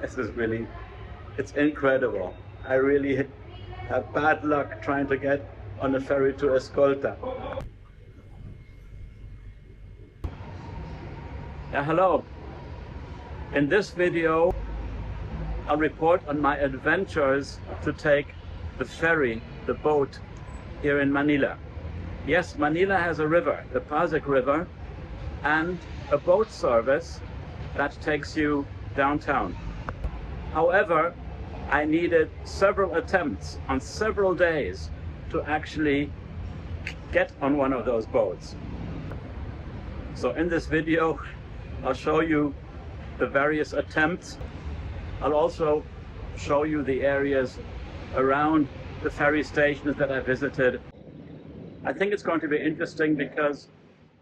This is really, it's incredible. I really have bad luck trying to get on the ferry to Escolta. Hello. In this video, I'll report on my adventures to take the ferry, the boat, here in Manila. Yes, Manila has a river, the Pasig River, and a boat service that takes you downtown. However, I needed several attempts on several days to actually get on one of those boats. So in this video, I'll show you the various attempts. I'll also show you the areas around the ferry stations that I visited. I think it's going to be interesting because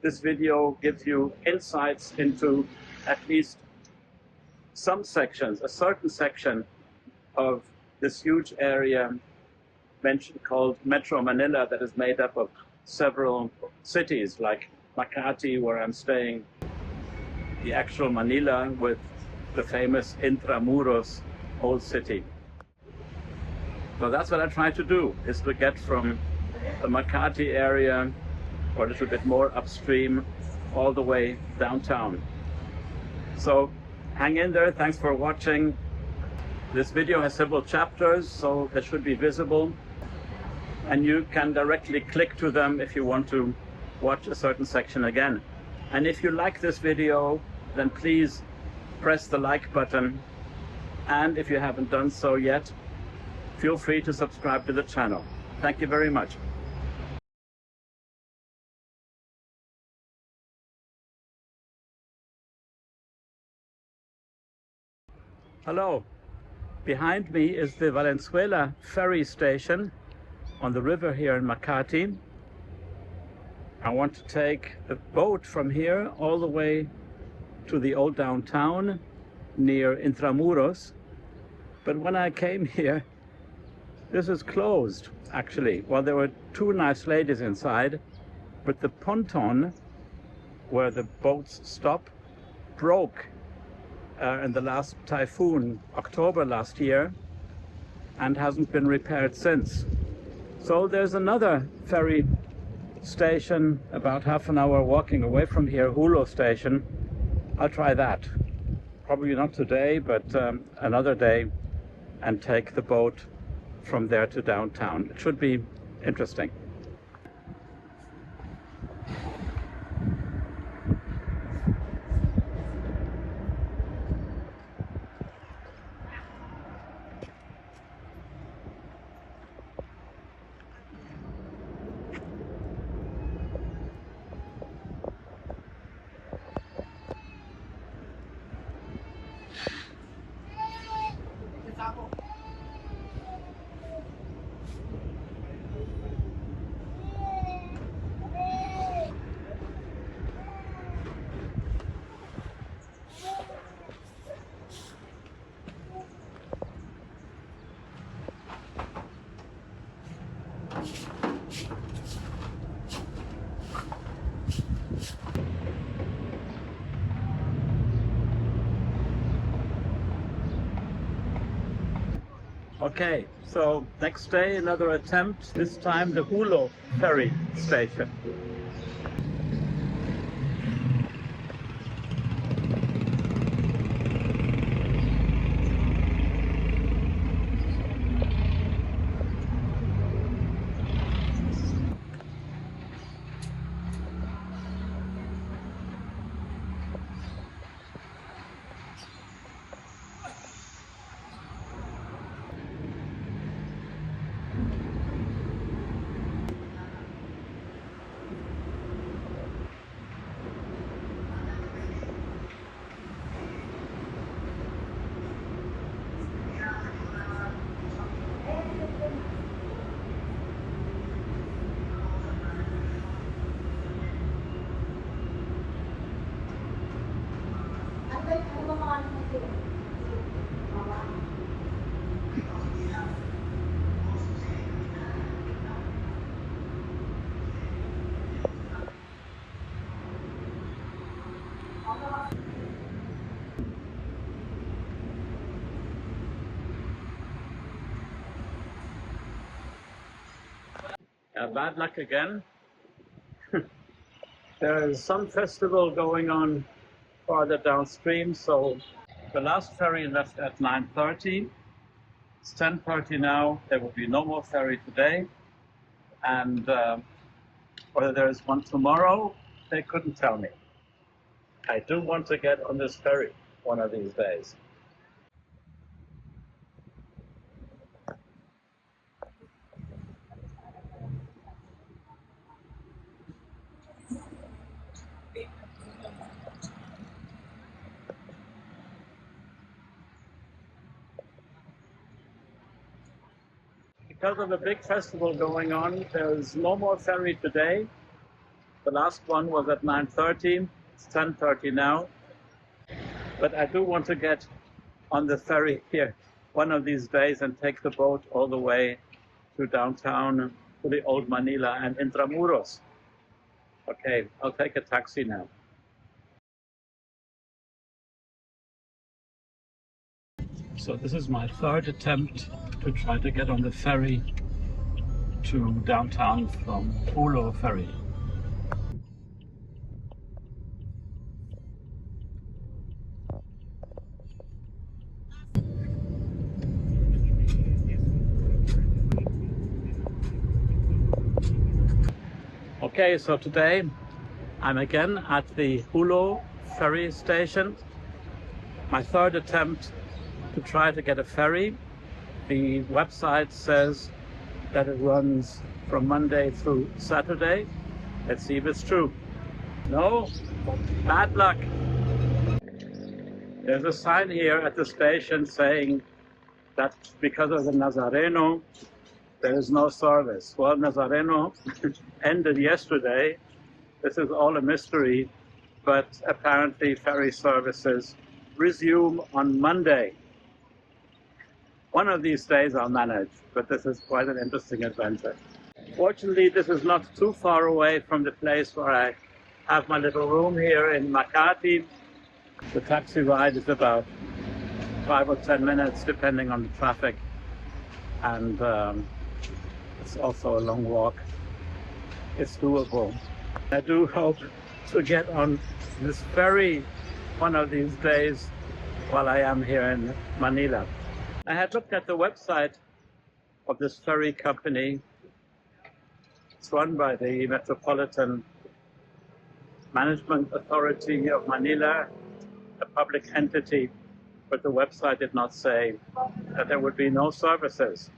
this video gives you insights into at least some sections, a certain section of this huge area called Metro Manila, that is made up of several cities like Makati, where I'm staying, the actual Manila with the famous Intramuros old city. So that's what I try to do, is to get from the Makati area or a little bit more upstream all the way downtown. So hang in there, thanks for watching. This video has several chapters, so they should be visible, and you can directly click to them if you want to watch a certain section again. And if you like this video, then please press the like button, and if you haven't done so yet, feel free to subscribe to the channel. Thank you very much. Hello. Behind me is the Valenzuela Ferry Station on the river here in Makati. I want to take a boat from here all the way to the old downtown near Intramuros. But when I came here, this is closed, actually. Well, there were two nice ladies inside, but the ponton where the boats stop broke in the last typhoon, October last year, and hasn't been repaired since. So there's another ferry station about half an hour walking away from here, Hulo Station. I'll try that. Probably not today, but another day, and take the boat from there to downtown. It should be interesting. Okay, so next day another attempt, this time the Hulo Ferry Station. Bad luck again. There is some festival going on farther downstream, so the last ferry left at 9:30. It's 10:30 now. There will be no more ferry today, and whether there is one tomorrow, they couldn't tell me. I do want to get on this ferry one of these days. Because of the big festival going on, there's no more ferry today. The last one was at 9:30. It's 10:30 now. But I do want to get on the ferry here one of these days and take the boat all the way to downtown, to the old Manila and Intramuros. Okay, I'll take a taxi now. So this is my third attempt to try to get on the ferry to downtown from Hulo Ferry. Okay, so today I'm again at the Hulo Ferry Station. My third attempt to try to get a ferry. The website says that it runs from Monday through Saturday. Let's see if it's true. No, bad luck. There's a sign here at the station saying that because of the Nazareno, there is no service. Well, Nazareno ended yesterday. This is all a mystery, but apparently ferry services resume on Monday. One of these days I'll manage, but this is quite an interesting adventure. Fortunately, this is not too far away from the place where I have my little room here in Makati. The taxi ride is about 5 or 10 minutes, depending on the traffic. And it's also a long walk. It's doable. I do hope to get on this ferry one of these days while I am here in Manila. I had looked at the website of this ferry company. It's run by the Metropolitan Management Authority of Manila, a public entity, but the website did not say that there would be no services.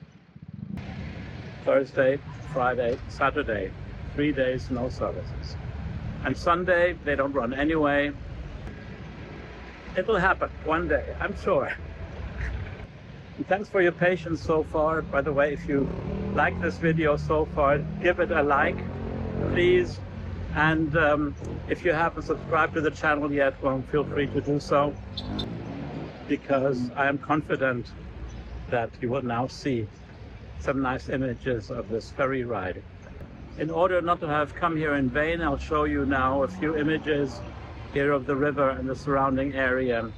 Thursday, Friday, Saturday, 3 days, no services. And Sunday, they don't run anyway. It'll happen one day, I'm sure. And thanks for your patience so far. By the way, if you like this video so far, give it a like, please. And if you haven't subscribed to the channel yet, well, feel free to do so, because I am confident that you will now see some nice images of this ferry ride. In order not to have come here in vain, I'll show you now a few images here of the river and the surrounding area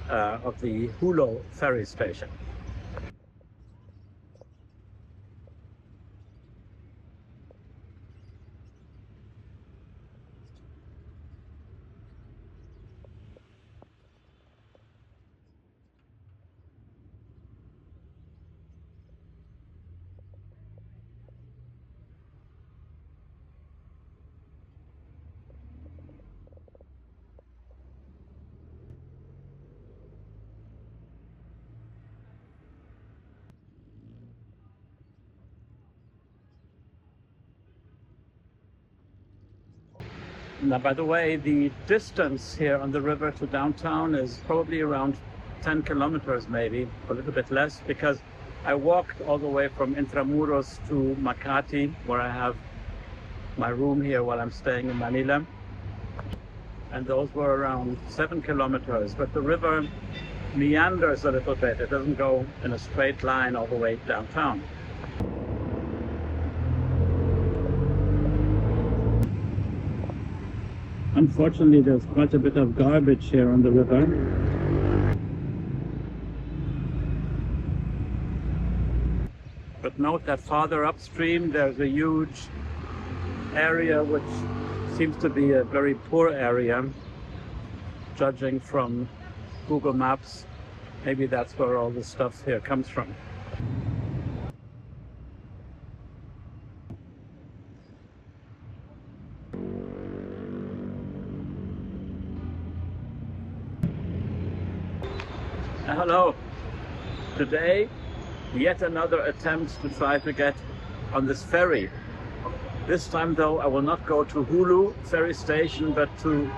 of the Hulo Ferry Station. Now, by the way, the distance here on the river to downtown is probably around 10 kilometers, maybe a little bit less, because I walked all the way from Intramuros to Makati, where I have my room here while I'm staying in Manila. And those were around 7 kilometers, but the river meanders a little bit. It doesn't go in a straight line all the way downtown. Unfortunately, there's quite a bit of garbage here on the river. But But note that farther upstream there's a huge area which seems to be a very poor area, judging from Google Maps. Maybe that's where all the stuff here comes from. Hello. Today, yet another attempt to try to get on this ferry. This time though, I will not go to Hulo Ferry Station, but to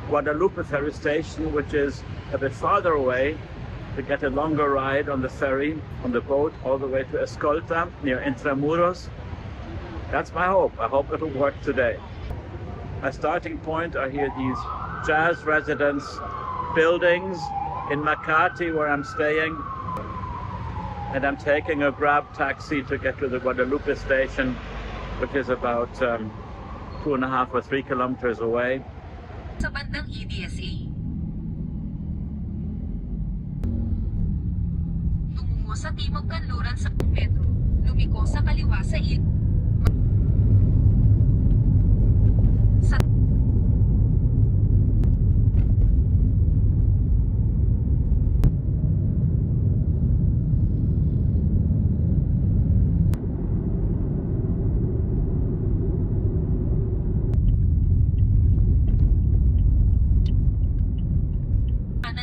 Guadalupe Ferry Station, which is a bit farther away, to get a longer ride on the ferry, on the boat, all the way to Escolta, near Intramuros. That's my hope. I hope it'll work today. My starting point are here these jazz residence buildings in Makati, where I'm staying. And I'm taking a Grab taxi to get to the Guadalupe Station, which is about 2.5 or 3 kilometers away. Sa bandang EDSA. Tumungo sa timog kanluran sa metro, lumiko sa kaliwa sa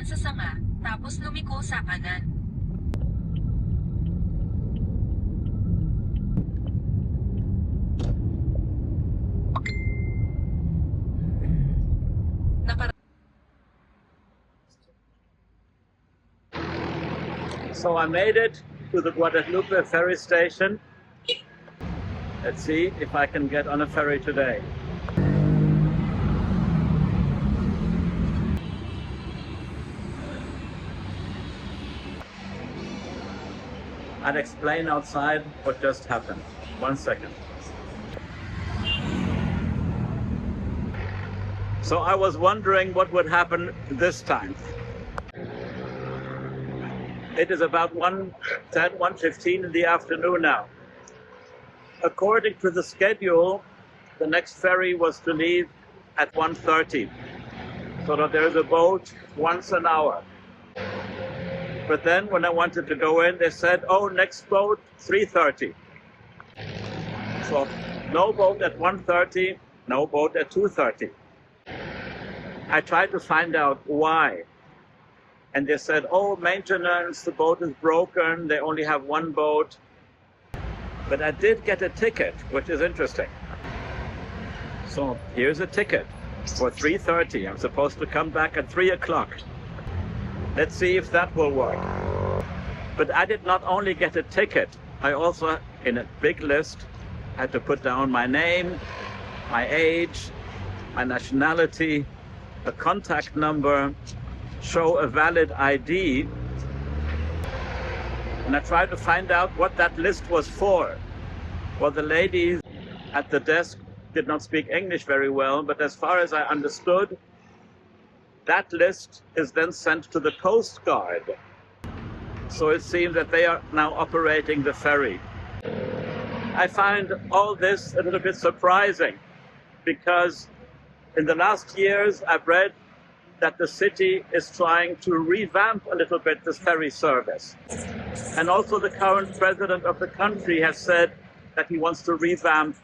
sa sanga, tapos lumiko sa kanan. So I made it to the Guadalupe Ferry Station. Let's see if I can get on a ferry today. I'll explain outside what just happened. 1 second. So I was wondering what would happen this time. It is about 1:10, 1:15 in the afternoon now. According to the schedule, the next ferry was to leave at 1:30, so that there's a boat once an hour. But then when I wanted to go in, they said, oh, next boat, 3:30. So no boat at 1:30, no boat at 2:30. I tried to find out why. And they said, oh, maintenance, the boat is broken, they only have one boat. But I did get a ticket, which is interesting. So here's a ticket for 3:30. I'm supposed to come back at 3 o'clock. Let's see if that will work. But I did not only get a ticket, I also, in a big list, had to put down my name, my age, my nationality, a contact number, show a valid ID. And I tried to find out what that list was for. Well, the ladies at the desk did not speak English very well, but as far as I understood, that list is then sent to the Coast Guard. So it seems that they are now operating the ferry. I find all this a little bit surprising because in the last years I've read that the city is trying to revamp a little bit this ferry service. And also the current president of the country has said that he wants to revamp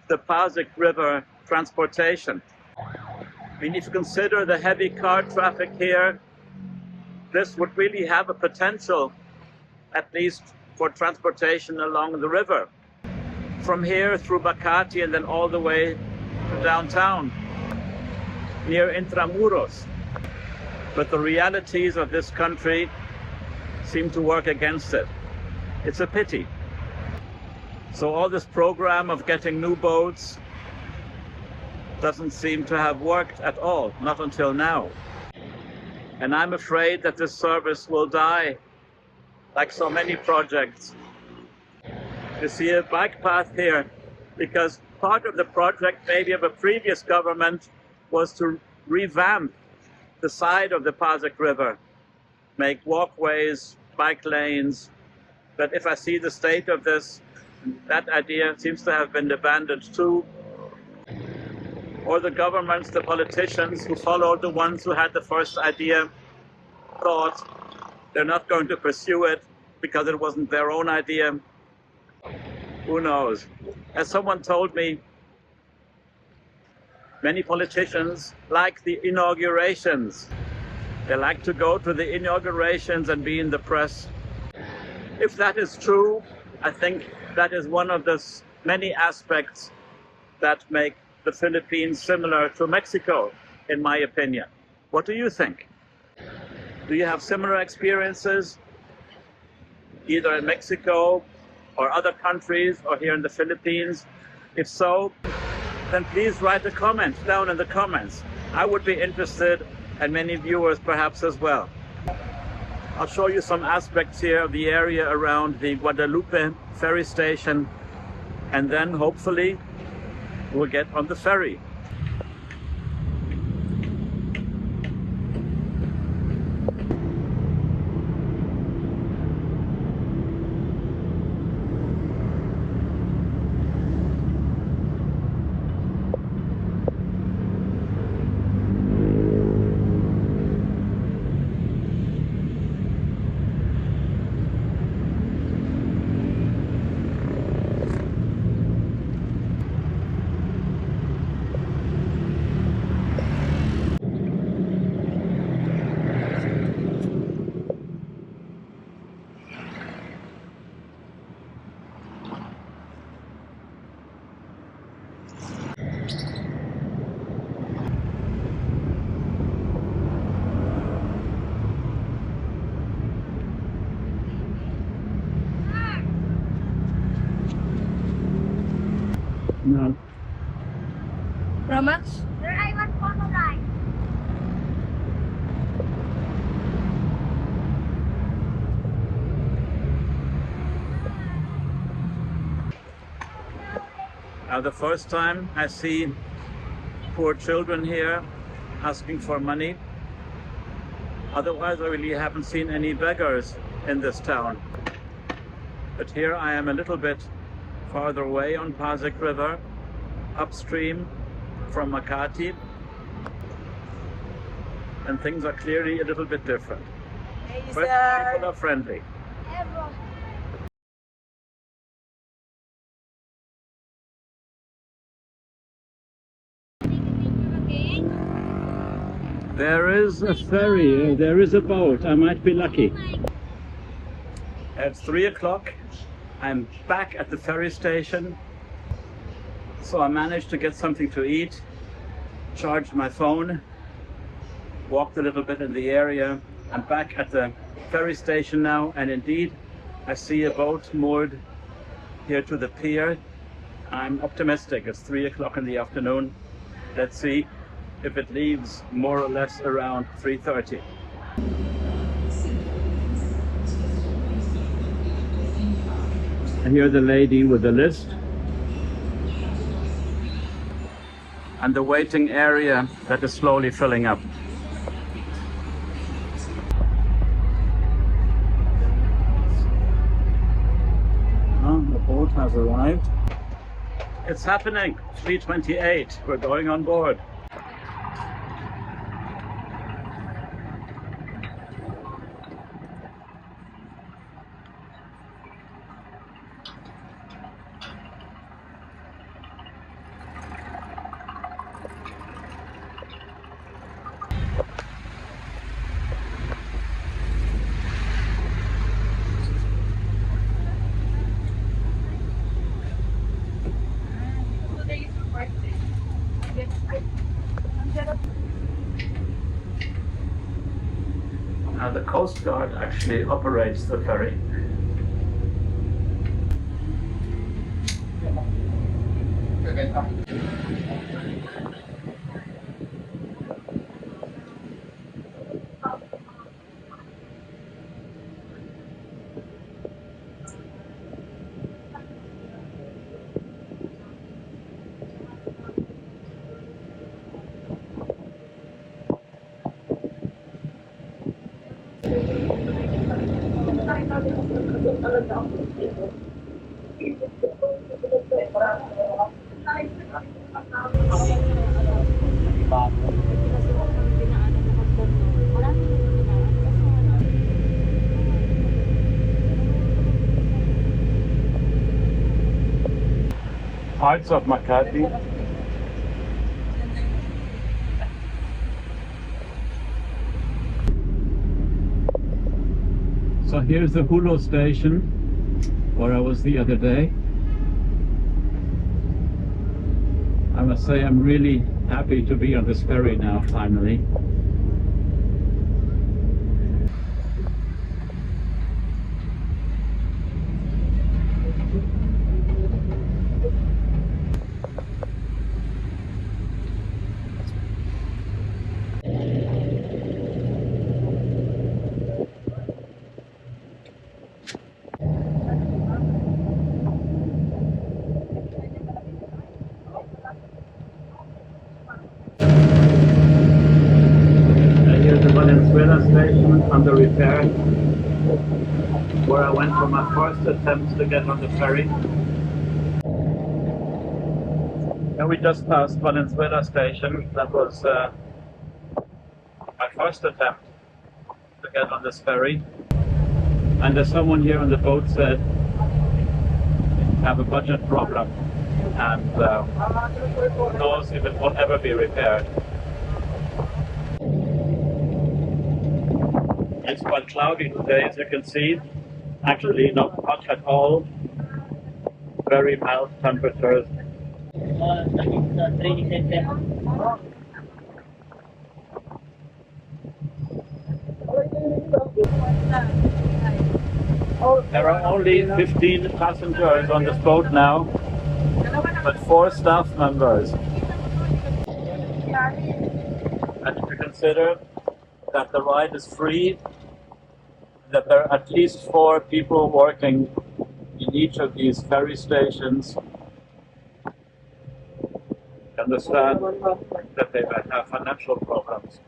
the Pasig River transportation. I mean, if you consider the heavy car traffic here, this would really have a potential, at least for transportation along the river. From here through Makati and then all the way to downtown, near Intramuros. But the realities of this country seem to work against it. It's a pity. So all this program of getting new boats doesn't seem to have worked at all, not until now. And I'm afraid that this service will die, like so many projects. You see a bike path here, because part of the project, maybe of a previous government, was to revamp the side of the Pasig River, make walkways, bike lanes. But if I see the state of this, That idea seems to have been abandoned too. Or the governments, the politicians who followed the ones who had the first idea, thought they're not going to pursue it because it wasn't their own idea. Who knows? As someone told me, many politicians like the inaugurations. They like to go to the inaugurations and be in the press. If that is true, I think that is one of the many aspects that make the Philippines similar to Mexico, in my opinion. What do you think? Do you have similar experiences, either in Mexico or other countries or here in the Philippines? If so, then please write a comment down in the comments. I would be interested, and many viewers perhaps as well. I'll show you some aspects here of the area around the Guadalupe ferry station, and then hopefully we'll get on the ferry. No. Romax? Sir, I want photo line. Now the first time I see poor children here asking for money. Otherwise, I really haven't seen any beggars in this town. But here I am a little bit farther away on Pasig River, upstream from Makati, and things are clearly a little bit different. Hey, But people are friendly. There is a ferry, there is a boat. I might be lucky. It's 3 o'clock. I'm back at the ferry station. So I managed to get something to eat, charged my phone, walked a little bit in the area. I'm back at the ferry station now, and indeed I see a boat moored here to the pier. I'm optimistic. It's 3 o'clock in the afternoon. Let's see if it leaves more or less around 3:30. And here's the lady with the list. And the waiting area that is slowly filling up. The boat has arrived. It's happening, 3:28. We're going on board. Now the Coast Guard actually operates the ferry. Parts of Makati. So here's the Hulo Station, where I was the other day. I must say I'm really happy to be on this ferry now, finally. Here's the Valenzuela Station on the repair, where I went for my first attempt to get on the ferry. And we just passed Valenzuela Station. That was my first attempt to get on this ferry. And as someone here on the boat said, I have a budget problem, and who knows if it will ever be repaired. It's quite cloudy today, as you can see. Actually, not much at all. Very mild temperatures. There are only 15 passengers on this boat now, but 4 staff members. And if you consider that the ride is free, that there are at least 4 people working in each of these ferry stations, you understand that they might have financial problems.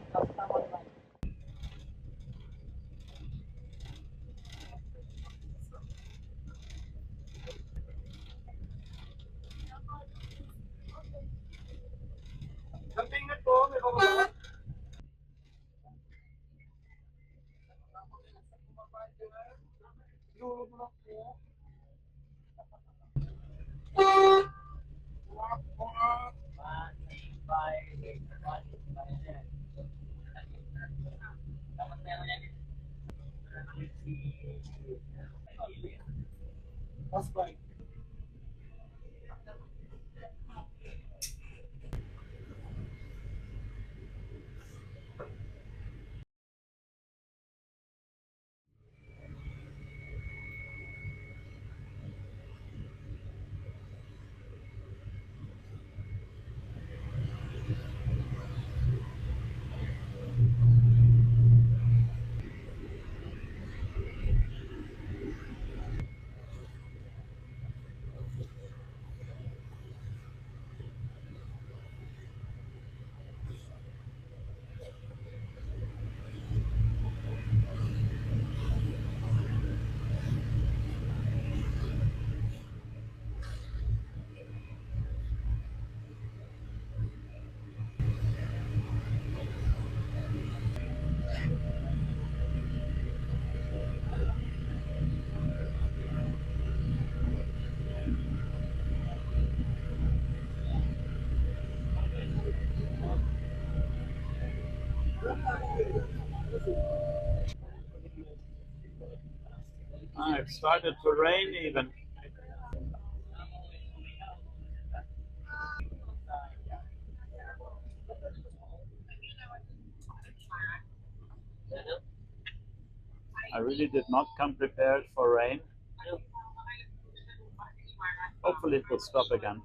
It started to rain even. I really did not come prepared for rain. Hopefully it will stop again.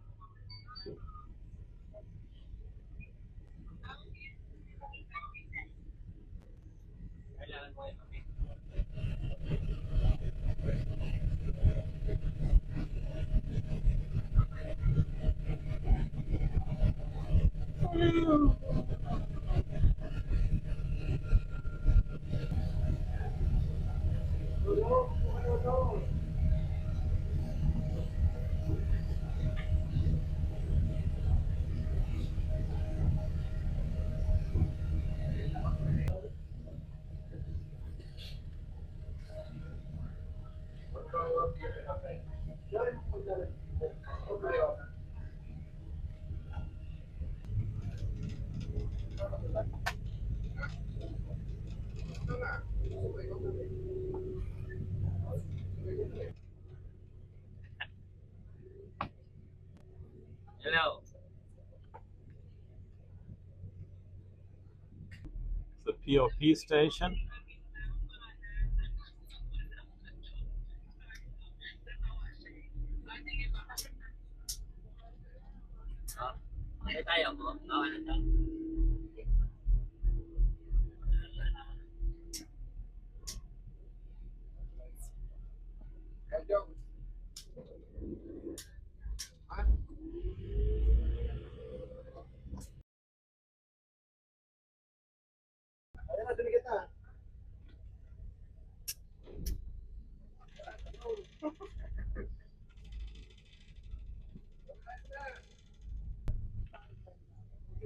the P.U.D station.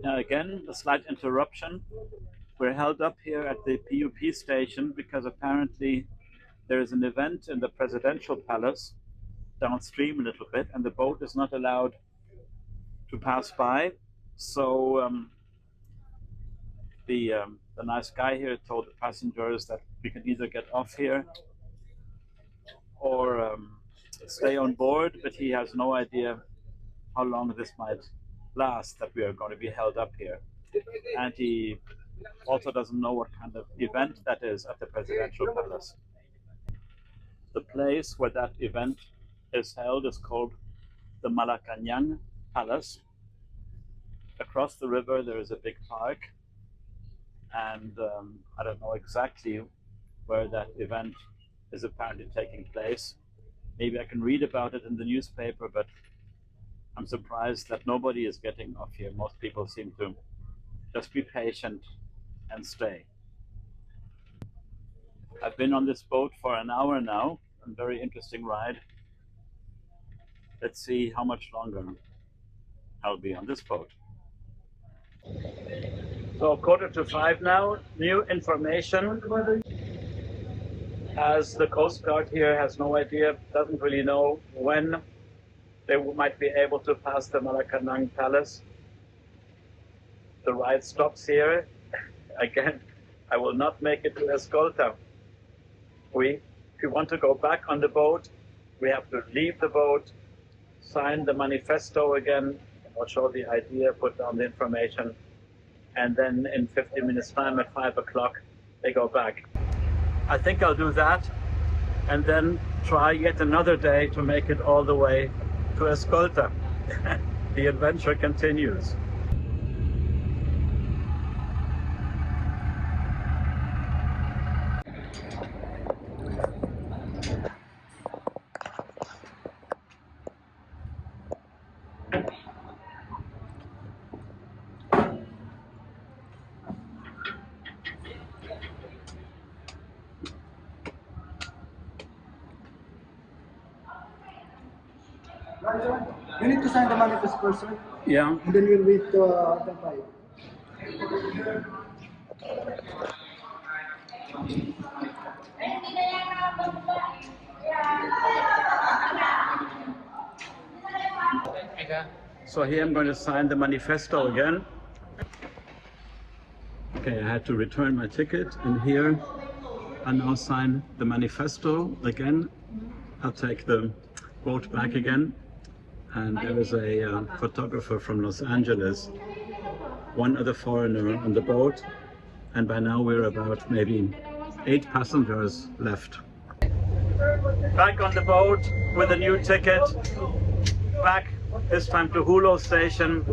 Now again, a slight interruption. We're held up here at the P.U.D station because apparently there is an event in the presidential palace downstream a little bit, and the boat is not allowed to pass by. So the nice guy here told the passengers that we can either get off here or stay on board, but he has no idea how long this might last, that we are going to be held up here. And he also doesn't know what kind of event that is at the presidential palace. The place where that event is held is called the Malacañang Palace. Across the river there is a big park, and I don't know exactly where that event is apparently taking place. Maybe I can read about it in the newspaper, but I'm surprised that nobody is getting off here. Most people seem to just be patient and stay. I've been on this boat for an hour now, a very interesting ride. Let's see how much longer I'll be on this boat. So 4:45 now, new information. As the Coast Guard here has no idea, doesn't really know when they might be able to pass the Malacañang Palace. The ride stops here. Again, I will not make it to Escolta. If we want to go back on the boat, we have to leave the boat, sign the manifesto again, or show the idea, put down the information, and then in 50 minutes time at 5 o'clock, they go back. I think I'll do that, and then try yet another day to make it all the way to Escolta. The adventure continues. You need to sign the manifest first, sir. Yeah. And then we'll wait to the 5. So here I'm going to sign the manifesto again. Okay, I had to return my ticket, and here I now sign the manifesto again. I'll take the boat back again. And there is a photographer from Los Angeles, one other foreigner on the boat, and by now we're about maybe 8 passengers left. Back on the boat with a new ticket, back this time to Hulo Station.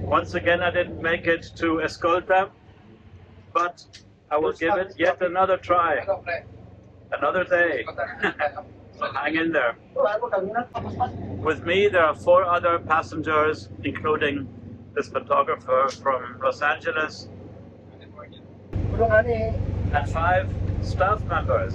Once again I didn't make it to Escolta, but I will give it yet another try, another day. So hang in there. With me there are 4 other passengers, including this photographer from Los Angeles, and 5 staff members.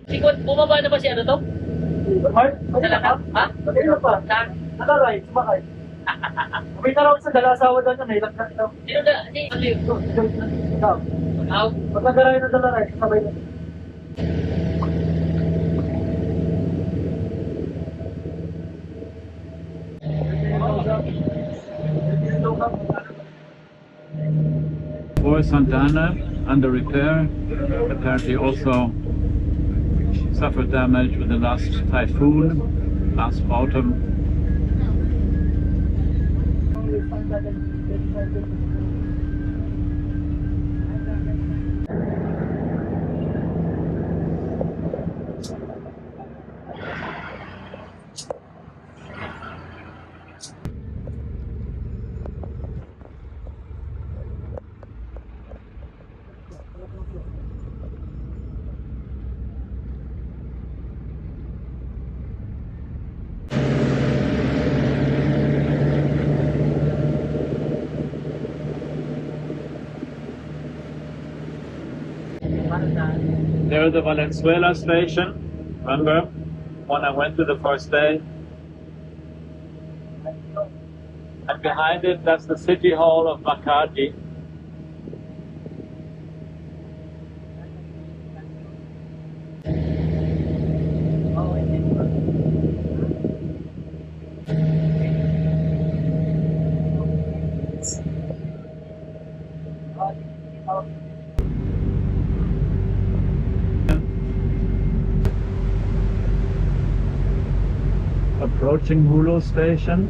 Sikot, bumaba na ba si ano to? Mark, Sa lakad? Ha? Ano pa? Saan? Nakaray, sumakay. May taraw sa dalasawa doon na nailang na ito. Sino da? Si Olive. Ikaw. Aw. Pag nagaray na dalaray, sabay na. Santana under repair. Apparently also suffered damage with the last typhoon last autumn. There's the Valenzuela Station. Remember when I went to the first day? And behind it, that's the city hall of Makati. Approaching Hulo Station.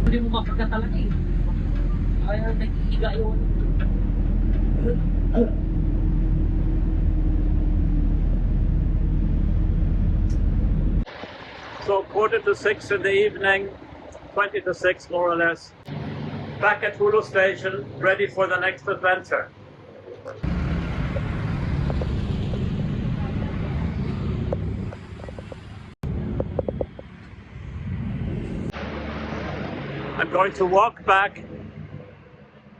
Hindi mo makita talaga eh. Kaya naghihiga yun. So 4:45 in the evening, 20:50 more or less. Back at Hulo Station, ready for the next adventure. I'm going to walk back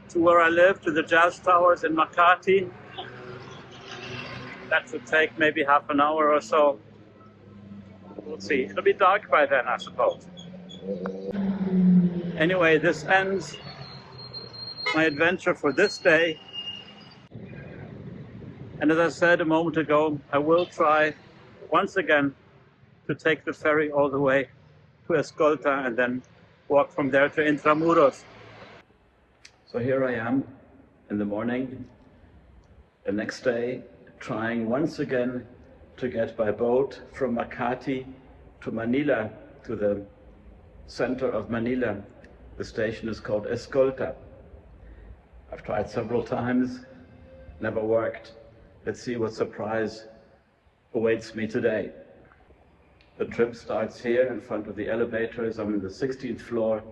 to where I live, to the Jazz Towers in Makati. That should take maybe half an hour or so. We'll see. It'll be dark by then, I suppose. Anyway, this ends my adventure for this day. And as I said a moment ago, I will try once again to take the ferry all the way to Escolta and then walk from there to Intramuros. So here I am in the morning, the next day, trying once again to get by boat from Makati to Manila, to the center of Manila. The station is called Escolta. I've tried several times, never worked. Let's see what surprise awaits me today. The trip starts here in front of the elevators. I'm in the 16th floor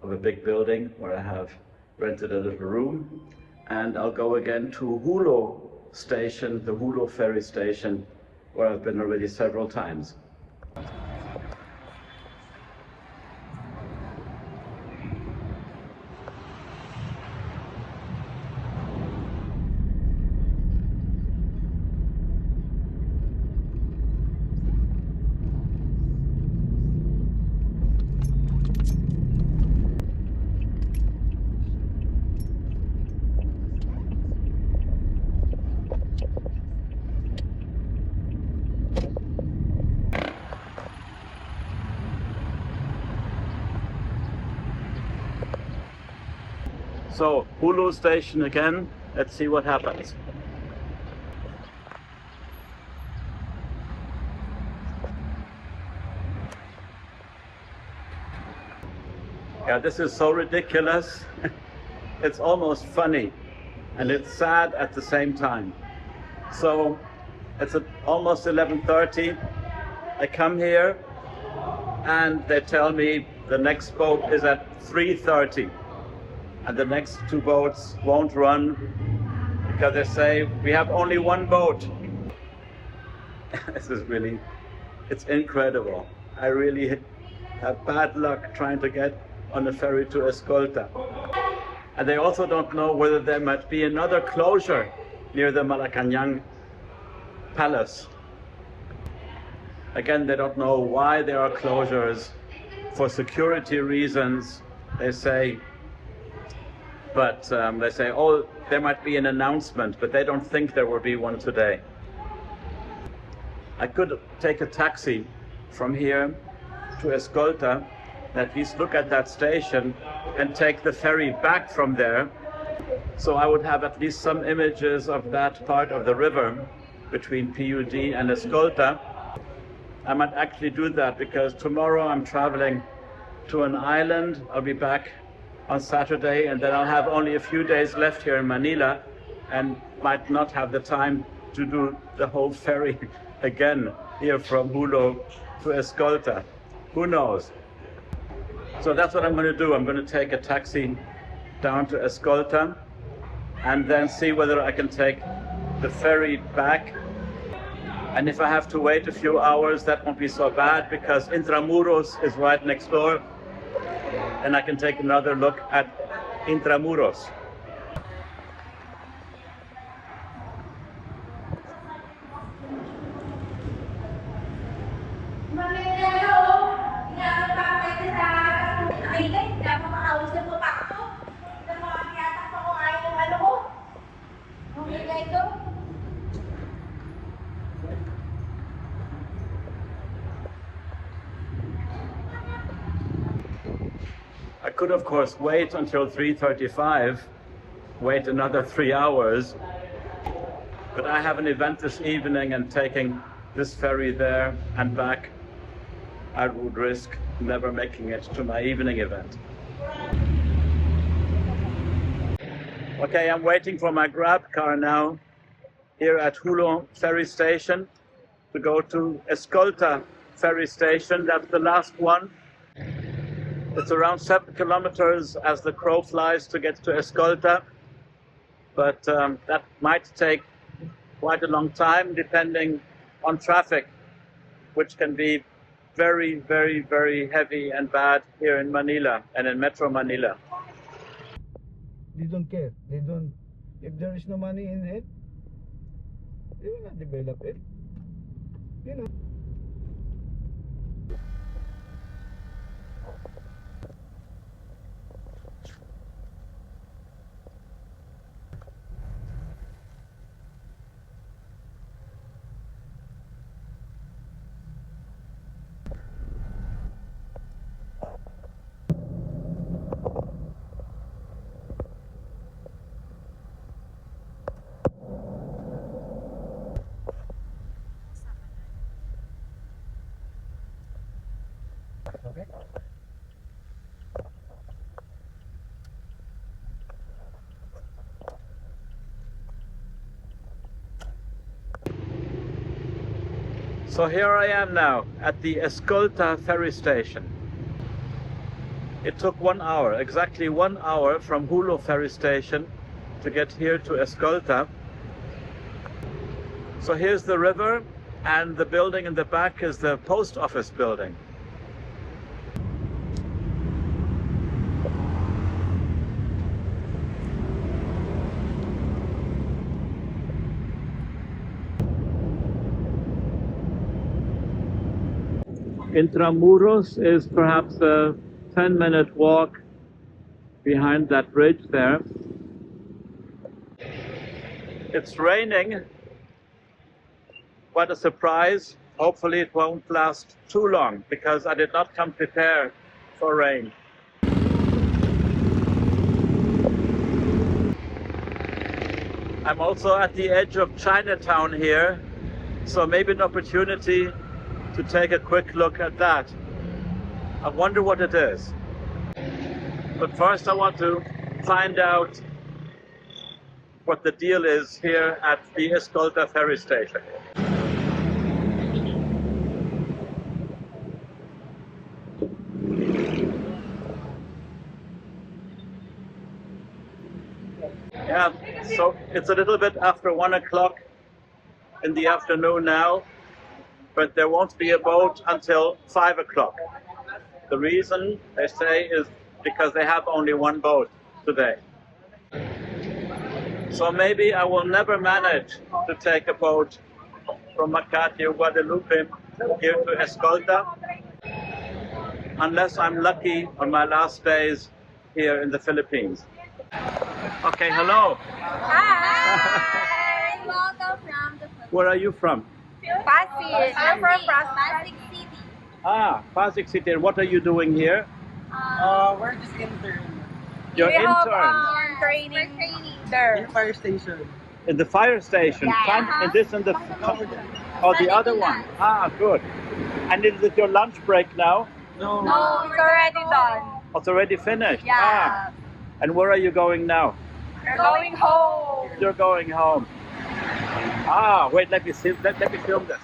of a big building where I have rented a little room. And I'll go again to Hulo Station, the Hulo Ferry Station, where I've been already several times. So, Hulo Station again. Let's see what happens. Yeah, this is so ridiculous. It's almost funny, and it's sad at the same time. So, it's at almost 11:30. I come here, and they tell me the next boat is at 3:30. And the next two boats won't run because they say we have only one boat. This is really, it's incredible. I really have bad luck trying to get on the ferry to Escolta. And they also don't know whether there might be another closure near the Malacanang Palace. Again, they don't know why there are closures. For security reasons, they say. But they say, oh, there might be an announcement, but they don't think there will be one today. I could take a taxi from here to Escolta, at least look at that station and take the ferry back from there. So I would have at least some images of that part of the river between P.U.D. and Escolta. I might actually do that because tomorrow I'm traveling to an island. I'll be back on Saturday, and then I'll have only a few days left here in Manila and might not have the time to do the whole ferry again here from Hulo to Escolta. Who knows? So that's what I'm going to do. I'm going to take a taxi down to Escolta and then see whether I can take the ferry back. And if I have to wait a few hours, that won't be so bad because Intramuros is right next door, and I can take another look at Intramuros. I could, of course, wait until 3:35, wait another 3 hours, but I have an event this evening, and taking this ferry there and back, I would risk never making it to my evening event. Okay, I'm waiting for my grab car now here at Hulo Ferry Station to go to Escolta Ferry Station. That's the last one. It's around 7 kilometers as the crow flies to get to Escolta, but that might take quite a long time depending on traffic, which can be very, very, very heavy and bad here in Manila and in Metro Manila. They don't care. They don't. If there is no money in it, they will not develop it. You know. Okay. So here I am now at the Escolta Ferry Station. It took 1 hour, exactly 1 hour from Hulo Ferry Station to get here to Escolta. So here's the river, and the building in the back is the post office building. Intramuros is perhaps a 10-minute walk behind that bridge there. It's raining. What a surprise. Hopefully it won't last too long because I did not come prepared for rain. I'm also at the edge of Chinatown here, so maybe an opportunity to take a quick look at that. I wonder what it is. But first I want to find out what the deal is here at the Escolta Ferry Station. Yeah, so it's a little bit after 1 o'clock in the afternoon now, but there won't be a boat until 5 o'clock. The reason, they say, is because they have only one boat today. So maybe I will never manage to take a boat from Makati or Guadalupe here to Escolta, unless I'm lucky on my last days here in the Philippines. Okay, hello. Hi! Welcome from the Where are you from? Pasig. I'm from Pasig City. Ah, Pasig City. And what are you doing here? We're just intern. Your We have intern training there. Your fire station. in the fire station. And this and the the other one. Ah, good. And is it your lunch break now? No. No, it's already done. Oh, it's already finished. Yeah. Ah. And where are you going now? We're going home. You're going home. Ah, wait, let me see. Let me film this.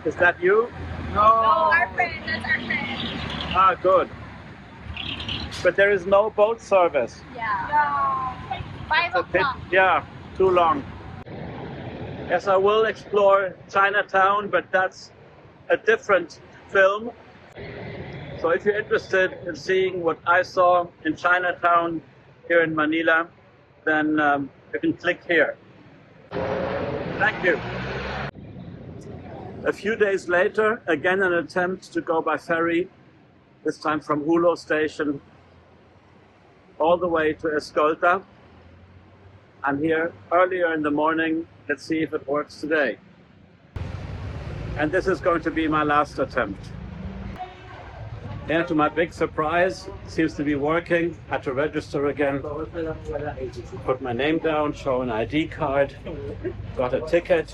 Is that you? No. Our friend, that's our friend. Ah, good. But there is no boat service. Yeah. 5 It's a bit, o'clock. yeah, too long. Yes, I will explore Chinatown, but that's a different film. So if you're interested in seeing what I saw in Chinatown here in Manila, then you can click here. Thank you. A few days later, again an attempt to go by ferry, this time from Hulo Station all the way to Escolta. I'm here earlier in the morning. Let's see if it works today. And this is going to be my last attempt. And to my big surprise, it seems to be working. I had to register again. Put my name down, show an ID card, got a ticket.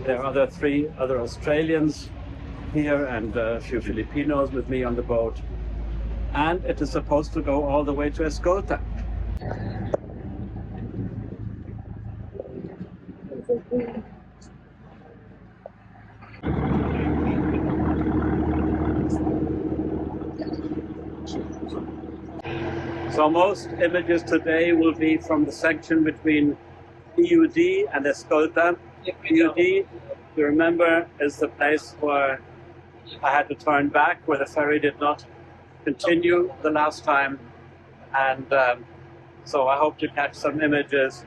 There are 3 other Australians here and a few Filipinos with me on the boat. And it is supposed to go all the way to Escolta. So most images today will be from the section between P.U.D. and Escolta. P.U.D., you remember, is the place where I had to turn back, where the ferry did not continue the last time. And so I hope to catch some images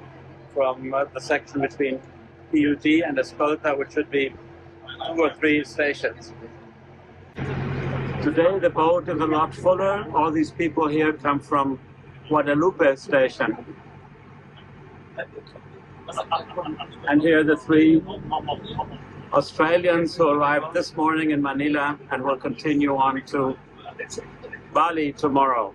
from the section between P.U.D. and Escolta, which should be 2 or 3 stations. Today the boat is a lot fuller. All these people here come from Guadalupe Station. And here are the 3 Australians who arrived this morning in Manila and will continue on to Bali tomorrow.